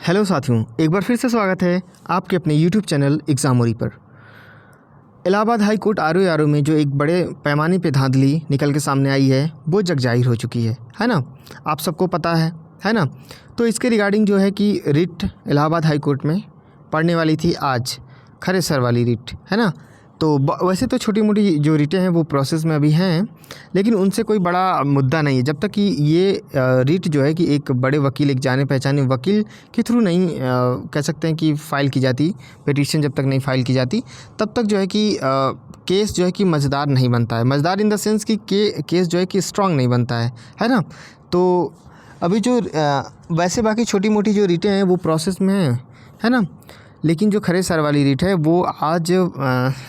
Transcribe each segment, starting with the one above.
Hello साथियों, एक बार फिर से स्वागत है आपके अपने यूट्यूब चैनल एग्जामोरी पर। इलाहाबाद हाई कोर्ट आरओ में जो एक बड़े पैमाने पे धांधली निकल के सामने आई है वो जग जाहिर हो चुकी है ना। आप सबको पता है ना। तो इसके रिगार्डिंग जो है कि रिट इलाहाबाद हाई कोर्ट में पढ़ने वाली थी आज, खरे सर वाली रिट, है ना। तो वैसे तो छोटी मोटी जो रिटें हैं वो प्रोसेस में अभी हैं, लेकिन उनसे कोई बड़ा मुद्दा नहीं है जब तक कि ये रिट जो है कि एक बड़े वकील, एक जाने पहचाने वकील के थ्रू नहीं कह सकते हैं कि फ़ाइल की जाती। पिटीशन जब तक नहीं फ़ाइल की जाती तब तक जो है कि केस जो है कि मज़ेदार नहीं बनता है। मज़ेदार इन द सेंस कि केस जो है कि स्ट्रॉन्ग नहीं बनता है ना। तो अभी जो वैसे बाकी छोटी मोटी जो रिटें हैं वो प्रोसेस में है ना। लेकिन जो खरे सर वाली रिट है वो आज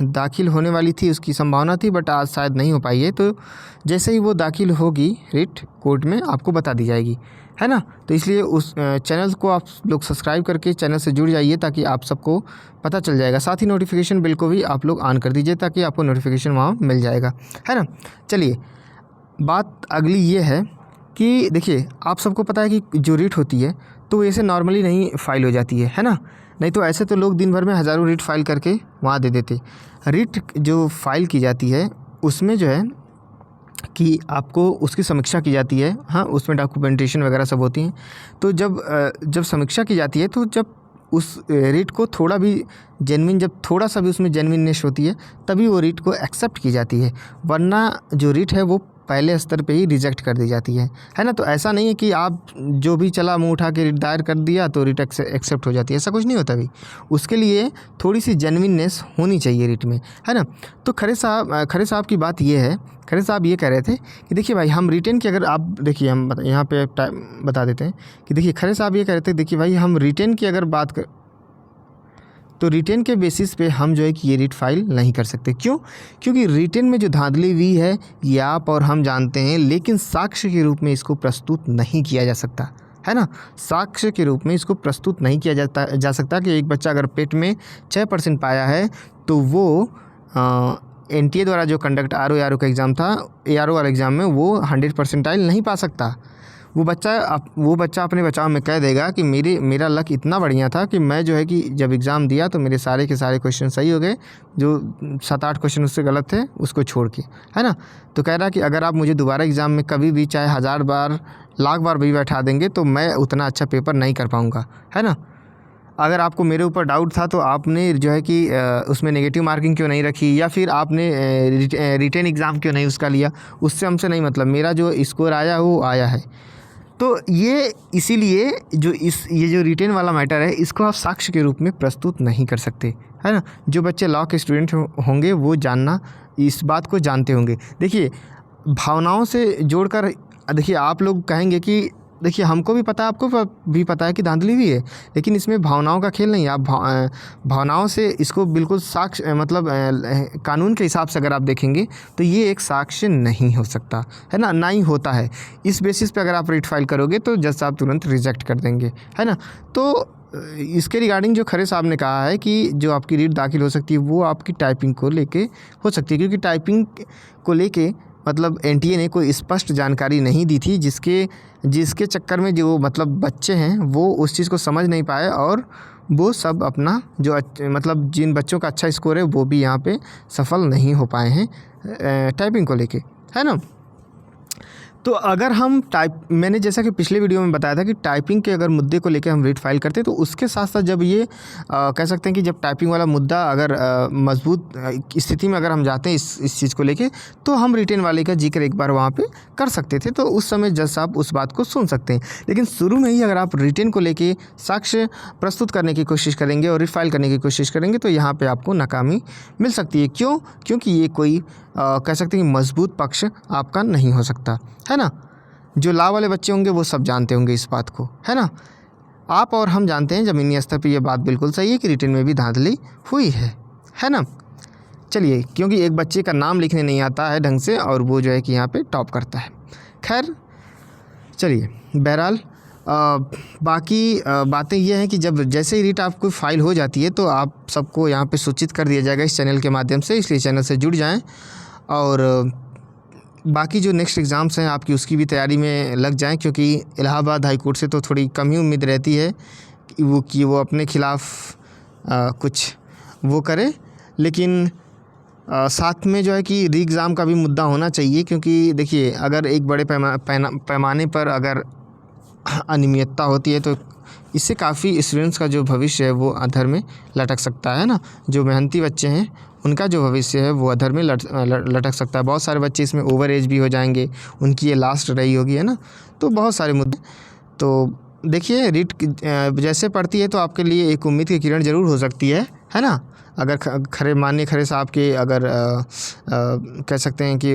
दाखिल होने वाली थी, उसकी संभावना थी, बट आज शायद नहीं हो पाई है। तो जैसे ही वो दाखिल होगी रिट कोर्ट में आपको बता दी जाएगी, है ना। तो इसलिए उस चैनल को आप लोग सब्सक्राइब करके चैनल से जुड़ जाइए ताकि आप सबको पता चल जाएगा। साथ ही नोटिफिकेशन बिल को भी आप लोग ऑन कर दीजिए ताकि आपको नोटिफिकेशन वहाँ मिल जाएगा, है ना। चलिए, बात अगली ये है कि देखिए, आप सबको पता है कि जो रिट होती है तो ऐसे नॉर्मली नहीं फ़ाइल हो जाती है ना। नहीं तो ऐसे तो लोग दिन भर में हज़ारों रिट फ़ाइल करके वहाँ दे देते। रिट जो फ़ाइल की जाती है उसमें जो है कि आपको उसकी समीक्षा की जाती है। हाँ, उसमें डॉक्यूमेंटेशन वगैरह सब होती हैं। तो जब समीक्षा की जाती है तो जब उस रिट को थोड़ा भी जब थोड़ा सा भी उसमें जेन्युइननेस होती है तभी वो रिट को एक्सेप्ट की जाती है, वरना जो रिट है वो पहले स्तर पे ही रिजेक्ट कर दी जाती है ना। तो ऐसा नहीं है कि आप जो भी चला मुंह उठा के रिट दायर कर दिया तो रिट एक्सेप्ट हो जाती है, ऐसा कुछ नहीं होता भी। उसके लिए थोड़ी सी जेन्युइननेस होनी चाहिए रिट में, है ना। तो खरे साहब की बात ये है, खरे साहब ये कह रहे थे कि देखिए भाई, हम रिटेन की, अगर आप देखिए हम यहाँ पे बता देते हैं कि देखिए खरे साहब ये कह रहे थे, देखिए भाई, हम रिटेन की अगर बात कर तो रिटेन के बेसिस पे हम जो है कि ये रिट फाइल नहीं कर सकते। क्यों? क्योंकि रिटेन में जो धांधली हुई है ये आप और हम जानते हैं, लेकिन साक्ष्य के रूप में इसको प्रस्तुत नहीं किया जा सकता, है ना। साक्ष्य के रूप में इसको प्रस्तुत नहीं किया जा सकता कि एक बच्चा अगर पेट में 6% पाया है तो वो NTA द्वारा जो कंडक्ट आरओ का एग्ज़ाम था, ARO वाले एग्ज़ाम में वो 100% नहीं पा सकता। वो बच्चा अपने बचाव में कह देगा कि मेरा लक इतना बढ़िया था कि मैं जो है कि जब एग्ज़ाम दिया तो मेरे सारे के सारे क्वेश्चन सही हो गए, जो 7-8 क्वेश्चन उससे गलत थे उसको छोड़ के, है ना। तो कह रहा कि अगर आप मुझे दोबारा एग्ज़ाम में कभी भी चाहे 1000 बार, लाख बार भी बैठा देंगे तो मैं उतना अच्छा पेपर नहीं कर पाऊँगा, है ना। अगर आपको मेरे ऊपर डाउट था तो आपने जो है कि उसमें नेगेटिव मार्किंग क्यों नहीं रखी, या फिर आपने रिटेन एग्ज़ाम क्यों नहीं उसका लिया, उससे हमसे नहीं मतलब, मेरा जो स्कोर आया वो आया है। तो ये इसीलिए ये जो रिटेन वाला मैटर है इसको आप साक्ष्य के रूप में प्रस्तुत नहीं कर सकते, है ना। जो बच्चे लॉ के स्टूडेंट होंगे वो इस बात को जानते होंगे। देखिए, भावनाओं से जोड़कर देखिए, आप लोग कहेंगे कि देखिए हमको भी पता है, आपको भी पता है कि धांधली भी है, लेकिन इसमें भावनाओं का खेल नहीं है। आप भावनाओं से इसको बिल्कुल साक्ष्य मतलब कानून के हिसाब से अगर आप देखेंगे तो ये एक साक्ष्य नहीं हो सकता, है ना ही होता है। इस बेसिस पे अगर आप रिट फाइल करोगे तो जज साहब तुरंत रिजेक्ट कर देंगे, है ना। तो इसके रिगार्डिंग जो खरे साहब ने कहा है कि जो आपकी रिट दाखिल हो सकती है वो आपकी टाइपिंग को लेके हो सकती है, क्योंकि टाइपिंग को लेके मतलब NTA ने कोई स्पष्ट जानकारी नहीं दी थी, जिसके चक्कर में जो मतलब बच्चे हैं वो उस चीज़ को समझ नहीं पाए और वो सब अपना जो मतलब जिन बच्चों का अच्छा स्कोर है वो भी यहाँ पे सफल नहीं हो पाए हैं टाइपिंग को लेके, है ना। तो अगर हम मैंने जैसा कि पिछले वीडियो में बताया था कि टाइपिंग के अगर मुद्दे को लेकर हम रिट फाइल करते हैं तो उसके साथ साथ जब ये कह सकते हैं कि जब टाइपिंग वाला मुद्दा अगर मजबूत स्थिति में अगर हम जाते हैं इस चीज़ को लेके, तो हम रिटेन वाले का जिक्र एक बार वहाँ पे कर सकते थे, तो उस समय जज साहब उस बात को सुन सकते हैं। लेकिन शुरू में ही अगर आप रिटेन को लेके साक्ष्य प्रस्तुत करने की कोशिश करेंगे और रिट फाइल करने की कोशिश करेंगे तो यहाँ पर आपको नाकामी मिल सकती है। क्यों? क्योंकि ये कोई कह सकते हैं कि मजबूत पक्ष आपका नहीं हो सकता, है ना। जो लॉ वाले बच्चे होंगे वो सब जानते होंगे इस बात को, है ना। आप और हम जानते हैं ज़मीनी स्तर पे ये बात बिल्कुल सही है कि रिटेन में भी धांधली हुई है ना। चलिए, क्योंकि एक बच्चे का नाम लिखने नहीं आता है ढंग से और वो जो है कि यहाँ पे टॉप करता है। खैर चलिए, बहरहाल बाकी बातें ये हैं कि जब जैसे ही रिट आपको फाइल हो जाती है तो आप सबको यहाँ पे सूचित कर दिया जाएगा इस चैनल के माध्यम से, इसलिए चैनल से जुड़ जाएं और बाकी जो नेक्स्ट एग्ज़ाम्स हैं आपकी उसकी भी तैयारी में लग जाएं, क्योंकि इलाहाबाद हाई कोर्ट से तो थोड़ी कम ही उम्मीद रहती है कि वो अपने खिलाफ़ कुछ वो करे, लेकिन साथ में जो है कि री एग्ज़ाम का भी मुद्दा होना चाहिए, क्योंकि देखिए अगर एक बड़े पैमाने पर अगर अनियमितता होती है तो इससे काफ़ी स्टूडेंट्स का जो भविष्य है वो अधर में लटक सकता है ना। जो मेहनती बच्चे हैं उनका जो भविष्य है वो अधर में लटक सकता है। बहुत सारे बच्चे इसमें ओवर एज भी हो जाएंगे, उनकी ये लास्ट रही होगी, है ना। तो बहुत सारे मुद्दे, तो देखिए रीट जैसे पढ़ती है तो आपके लिए एक उम्मीद की किरण ज़रूर हो सकती है ना। अगर खरे साहब के अगर कह सकते हैं कि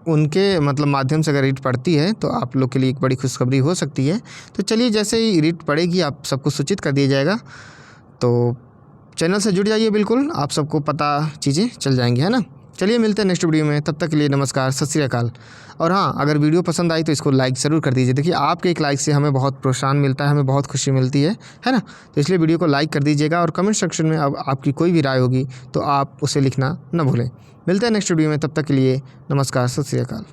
उनके मतलब माध्यम से अगर रीट पढ़ती है तो आप लोग के लिए एक बड़ी खुशखबरी हो सकती है। तो चलिए जैसे ही रीट पढ़ेगी आप सबको सूचित कर दिया जाएगा, तो चैनल से जुड़ जाइए, बिल्कुल आप सबको पता चीज़ें चल जाएंगी, है ना। चलिए मिलते हैं नेक्स्ट वीडियो में, तब तक के लिए नमस्कार, सत श्री अकाल। और हाँ, अगर वीडियो पसंद आई तो इसको लाइक ज़रूर कर दीजिए। देखिए आपके एक लाइक से हमें बहुत प्रोत्साहन मिलता है, हमें बहुत खुशी मिलती है ना। तो इसलिए वीडियो को लाइक कर दीजिएगा और कमेंट सेक्शन में अब आपकी कोई भी राय होगी तो आप उसे लिखना न भूलें। मिलते हैं नेक्स्ट वीडियो में, तब तक के लिए नमस्कार, सत श्री अकाल।